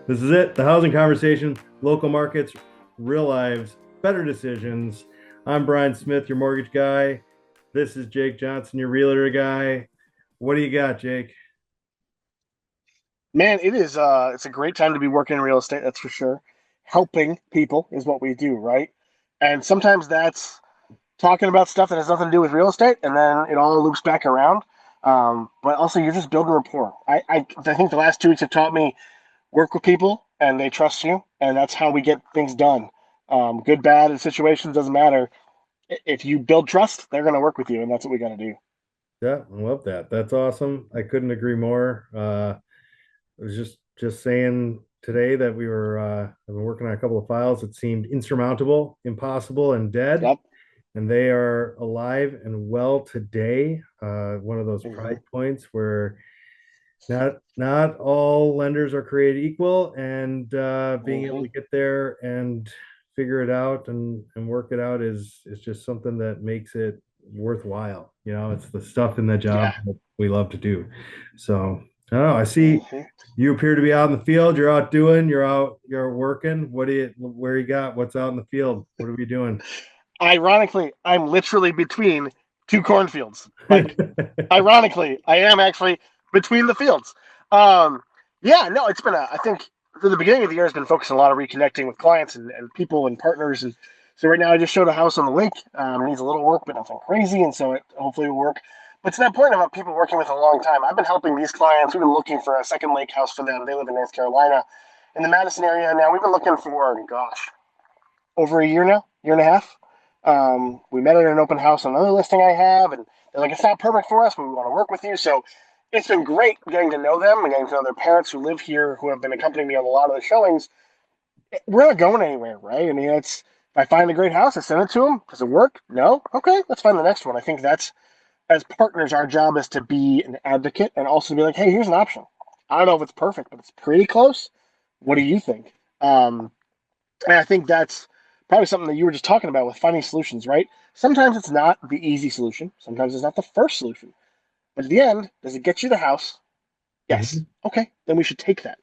This is it. The housing conversation, local markets, real lives, better decisions. I'm Brian Smyth, your mortgage guy. This is Jake Johnson, your realtor guy. What do you got, Jake? Man, it's a great time to be working in real estate, that's for sure. Helping people is what we do, right? And sometimes that's talking about stuff that has nothing to do with real estate, and then it all loops back around. But also, you're just building rapport. I think the last 2 weeks have taught me work with people, and they trust you, and that's how we get things done. Good, bad, and situations doesn't matter. If you build trust, they're going to work with you, and that's what we got to do. Yeah, I love that. That's awesome. I couldn't agree more. I was just saying today that I've been working on a couple of files that seemed insurmountable, impossible, and dead, Yep. and they are alive and well today. One of those Hmm. pride points where not all lenders are created equal, and being able Hmm. to get there and figure it out and work it out is just something that makes it worthwhile. It's the stuff in the job Yeah. that we love to do. So I don't know. I see Hmm. you appear to be out in the field. You're working. Where you got? What's out in the field? What are we doing? Ironically, I'm literally between two cornfields. Like, ironically, I am actually between the fields. Um, yeah, no, it's been I think the beginning of the year has been focused on a lot of reconnecting with clients and people and partners. And so right now I just showed a house on the lake. It needs a little work, but nothing crazy. And so it hopefully will work. But to that point about people working with a long time, I've been helping these clients. We've been looking for a second lake house for them. They live in North Carolina in the Madison area. Now we've been looking for, gosh, over a year now, year and a half. We met at an open house on another listing I have, and they're like, it's not perfect for us, but we want to work with you. So it's been great getting to know them and getting to know their parents who live here, who have been accompanying me on a lot of the showings. We're not going anywhere, right? I mean, it's if I find a great house, I send it to them. Does it work? No. Okay, let's find the next one. I think that's as partners, our job is to be an advocate and also to be like, hey, here's an option. I don't know if it's perfect, but it's pretty close. What do you think? Um, and I think that's probably something that you were just talking about with finding solutions, right? Sometimes it's not the easy solution. Sometimes it's not the first solution. But at the end, does it get you the house? Yes. Mhm. Okay, then we should take that.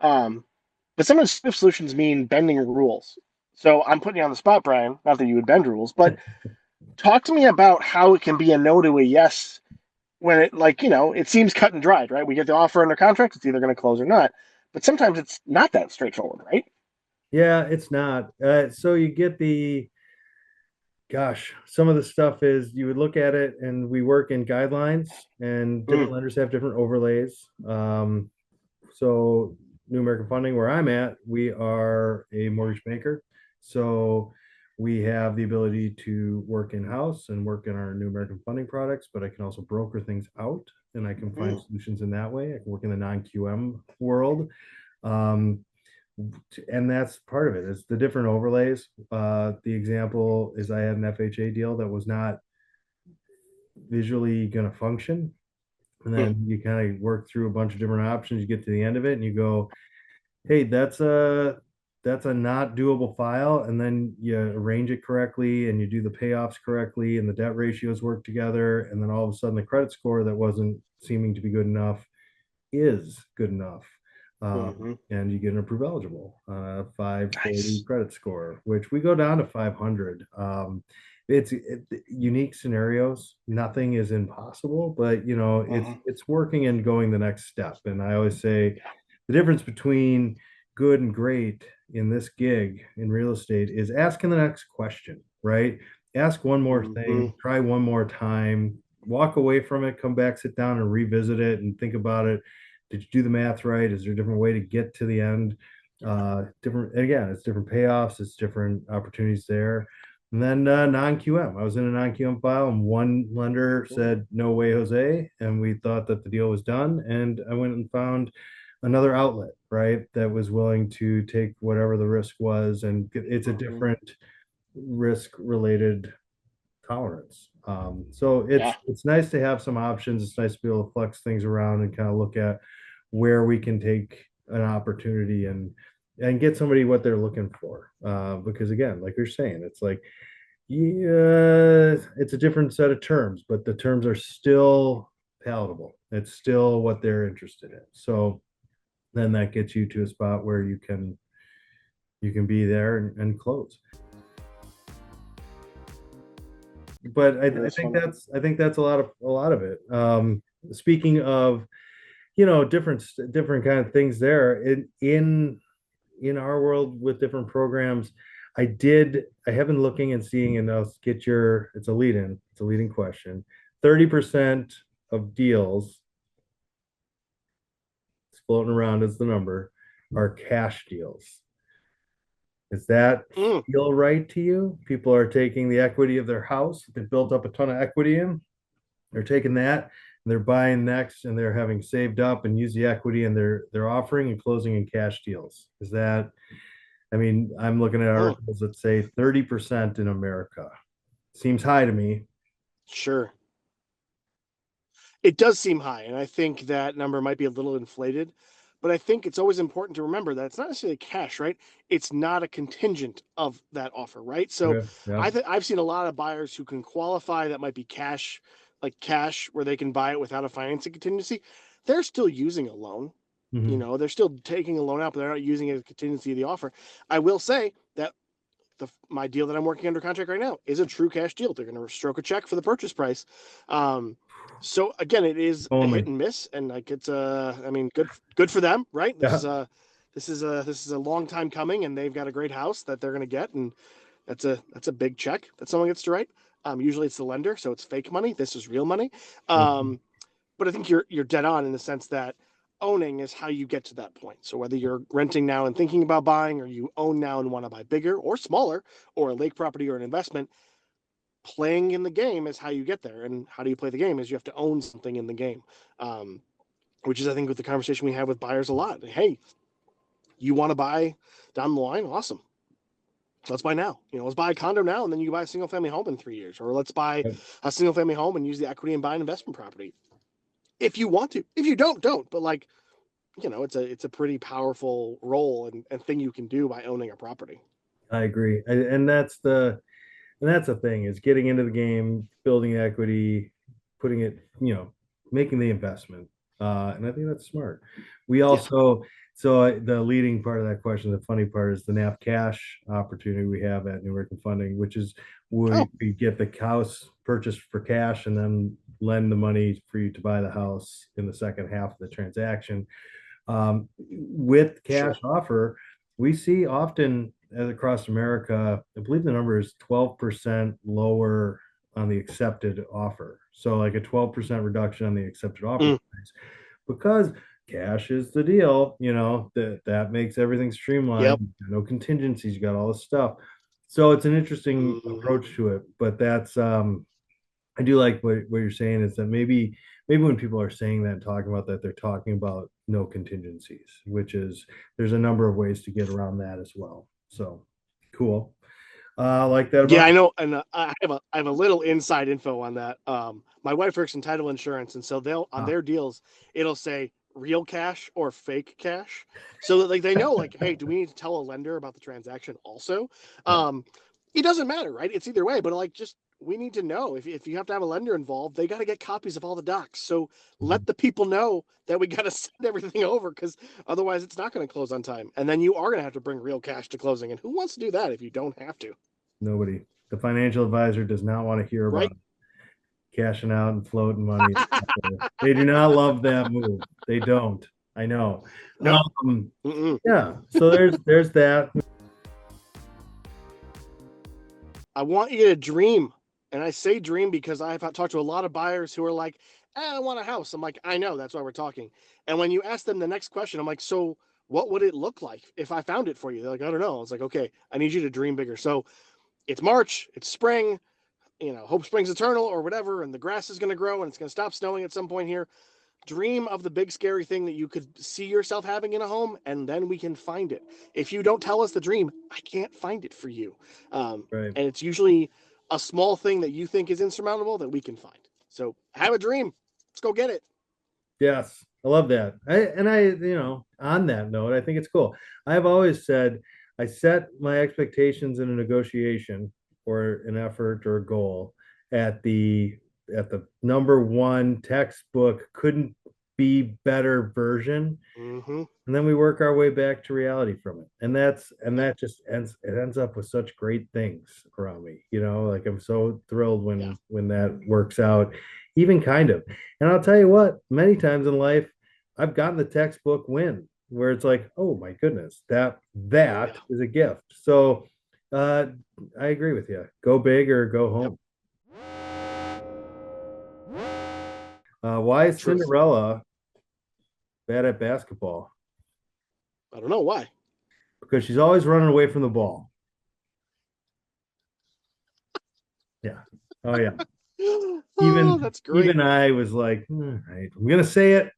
Um, but sometimes solutions mean bending rules. So I'm putting you on the spot, Brian. Not that you would bend rules, but talk to me about how it can be a no to a yes when it, like, it seems cut and dried, right? We get the offer under contract, it's either going to close or not. But sometimes it's not that straightforward, right? Yeah, it's not. So you get some of the stuff is you would look at it, and we work in guidelines, and Mm, different lenders have different overlays. So New American Funding, where I'm at, we are a mortgage banker. So we have the ability to work in-house and work in our New American Funding products, but I can also broker things out, and I can find mm, solutions in that way. I can work in the non-QM world. Um, and that's part of it. It's the different overlays. The example is I had an FHA deal that was not visually going to function, and mm, then you kind of work through a bunch of different options. You get to the end of it, and you go, "Hey, that's a not doable file." And then you arrange it correctly, and you do the payoffs correctly, and the debt ratios work together, and then all of a sudden, the credit score that wasn't seeming to be good enough is good enough. mm-hmm. And you get an approve eligible, 540 Nice. credit score, which we go down to 500. It's unique scenarios. Nothing is impossible, but it's Hmm. it's working and going the next step. And I always say the difference between good and great in this gig in real estate is asking the next question, right? Ask one more Hmm. thing, try one more time, walk away from it, come back, sit down and revisit it and think about it. Did you do the math right? Is there a different way to get to the end? Different, again, it's different payoffs, it's different opportunities there. And then non-QM. I was in a non-QM file, and one lender Hmm. said, "No way, Jose," and we thought that the deal was done. And I went and found another outlet, right, that was willing to take whatever the risk was, and it's a Hmm. different risk-related tolerance. So Yeah. it's nice to have some options. It's nice to be able to flex things around and kind of look at where we can take an opportunity and get somebody what they're looking for. Because again, like you're saying, it's like, yeah, it's a different set of terms, but the terms are still palatable. It's still what they're interested in. So then that gets you to a spot where you can be there and close. But That's funny. I think that's a lot of it. Speaking of, different kind of things there in our world with different programs, I have been looking and seeing, and I'll get your, it's a leading question. 30% of deals, it's floating around as the number, are cash deals. Does that Mm. feel right to you? People are taking the equity of their house, they built up a ton of equity in, they're taking that and they're buying next, and they're having saved up and use the equity, and they're offering and closing in cash deals. Is that, I mean, I'm looking at Mm. articles that say 30% in America. Seems high to me. Sure. It does seem high, and I think that number might be a little inflated. But I think it's always important to remember that it's not necessarily cash, right? It's not a contingent of that offer, right? So Okay. Yeah. I've seen a lot of buyers who can qualify that might be cash, like cash, where they can buy it without a financing contingency. They're still using a loan. Hmm. They're still taking a loan out, but they're not using it as a contingency of the offer. I will say that my deal that I'm working under contract right now is a true cash deal. They're going to stroke a check for the purchase price. Um, so again, it is a hit Only. and miss, and like it's I mean, good for them, right? Yeah. This is a long time coming, and they've got a great house that they're going to get, and that's a big check that someone gets to write. Usually it's the lender, so it's fake money. This is real money. Mhm. Um, but I think you're dead on in the sense that owning is how you get to that point. So whether you're renting now and thinking about buying, or you own now and want to buy bigger or smaller, or a lake property or an investment, playing in the game is how you get there. And how do you play the game? Is you have to own something in the game, um, which is I think with the conversation we have with buyers a lot. Hey, you want to buy down the line? Awesome. Let's buy now. Let's buy a condo now, and then you buy a single family home in 3 years, or let's buy a single family home and use the equity and buy an investment property if you want to. If you don't. But like, it's a pretty powerful role and thing you can do by owning a property. I agree. And that's the thing, is getting into the game, building equity, putting it, making the investment. And I think that's smart. We Yeah. also, the leading part of that question, the funny part, is the NAP cash opportunity we have at New York and Funding, which is Oh, we get the house purchased for cash and then lend the money for you to buy the house in the second half of the transaction. With cash sure. offer, we see often as across America, I believe the number is 12% lower on the accepted offer. So like a 12% reduction on the accepted offer Mm, price, because cash is the deal, that makes everything yep. streamlined, no contingencies, you got all this stuff. So it's an interesting Hmm. approach to it, but I do like what you're saying, is that maybe when people are saying that and talking about that, they're talking about no contingencies, which is, there's a number of ways to get around that as well. So cool. I like that Yeah, about. I know, and I have a little inside info on that. My wife works in title insurance, and so they'll on Ah, their deals, it'll say real cash or fake cash, so that like they know, like, hey, do we need to tell a lender about the transaction also? yeah. Um, it doesn't matter, right? It's either way, but like, just we need to know if you have to have a lender involved, they got to get copies of all the docs. So Mhm. let the people know that we got to send everything over, because otherwise it's not going to close on time, and then you are going to have to bring real cash to closing. And who wants to do that if you don't have to? Nobody. The financial advisor does not want to hear Right? about cashing out and floating money. They do not love that move. They don't. I know. Nope. Um, Mm-mm. yeah. So there's that. I want you to dream. And I say dream because I've talked to a lot of buyers who are like, I want a house. I'm like, I know, that's why we're talking. And when you ask them the next question, I'm like, so what would it look like if I found it for you? They're like, I don't know. I was like, okay, I need you to dream bigger. So it's March, it's spring, hope springs eternal or whatever, and the grass is going to grow and it's going to stop snowing at some point here. Dream of the big scary thing that you could see yourself having in a home, and then we can find it. If you don't tell us the dream, I can't find it for you. Right. And it's usually a small thing that you think is insurmountable that we can find. So have a dream. Let's go get it. Yes, I love that. On that note, I think it's cool. I've always said I set my expectations in a negotiation or an effort or a goal at the number one textbook, couldn't be better version, Mm-hmm. and then we work our way back to reality from it. And that just ends up with such great things around me. Like I'm so thrilled Yeah. when that works out, even kind of. And I'll tell you what, many times in life I've gotten the textbook win where it's like, oh my goodness, that Oh that yeah. is a gift. So uh I agree with you. Go big or go Yep. home. Why is Truth. Cinderella bad at basketball? I don't know why. Because she's always running away from the ball. Yeah. Oh yeah. Oh, Even that's great. even I was like, all right, I'm gonna say it.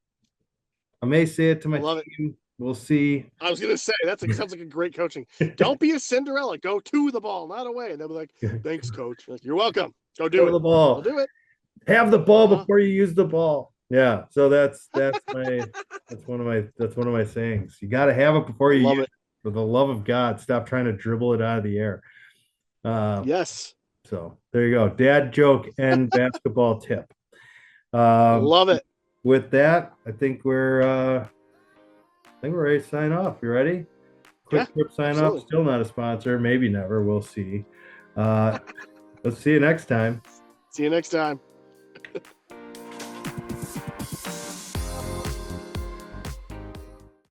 I may say it to I my love it. team. We'll see. I was gonna say sounds like a great coaching. Don't be a Cinderella. Go to the ball, not away. And they'll be like, "Thanks, coach." Like, you're welcome. Go Go do to it. the I'll ball. do it. Have the ball Uh before you use the ball. Yeah. So that's one of my sayings. You got to have it before I you use love it. it. For the love of God, stop trying to dribble it out of the air. Uh, Yes, so there you go. Dad joke and basketball tip. Um, love it. with that, I think we're ready to sign off. You ready? Yeah, Quick trip sign off. absolutely. Still not a sponsor. Maybe never. We'll see. Uh, let's see you next time. See you next time.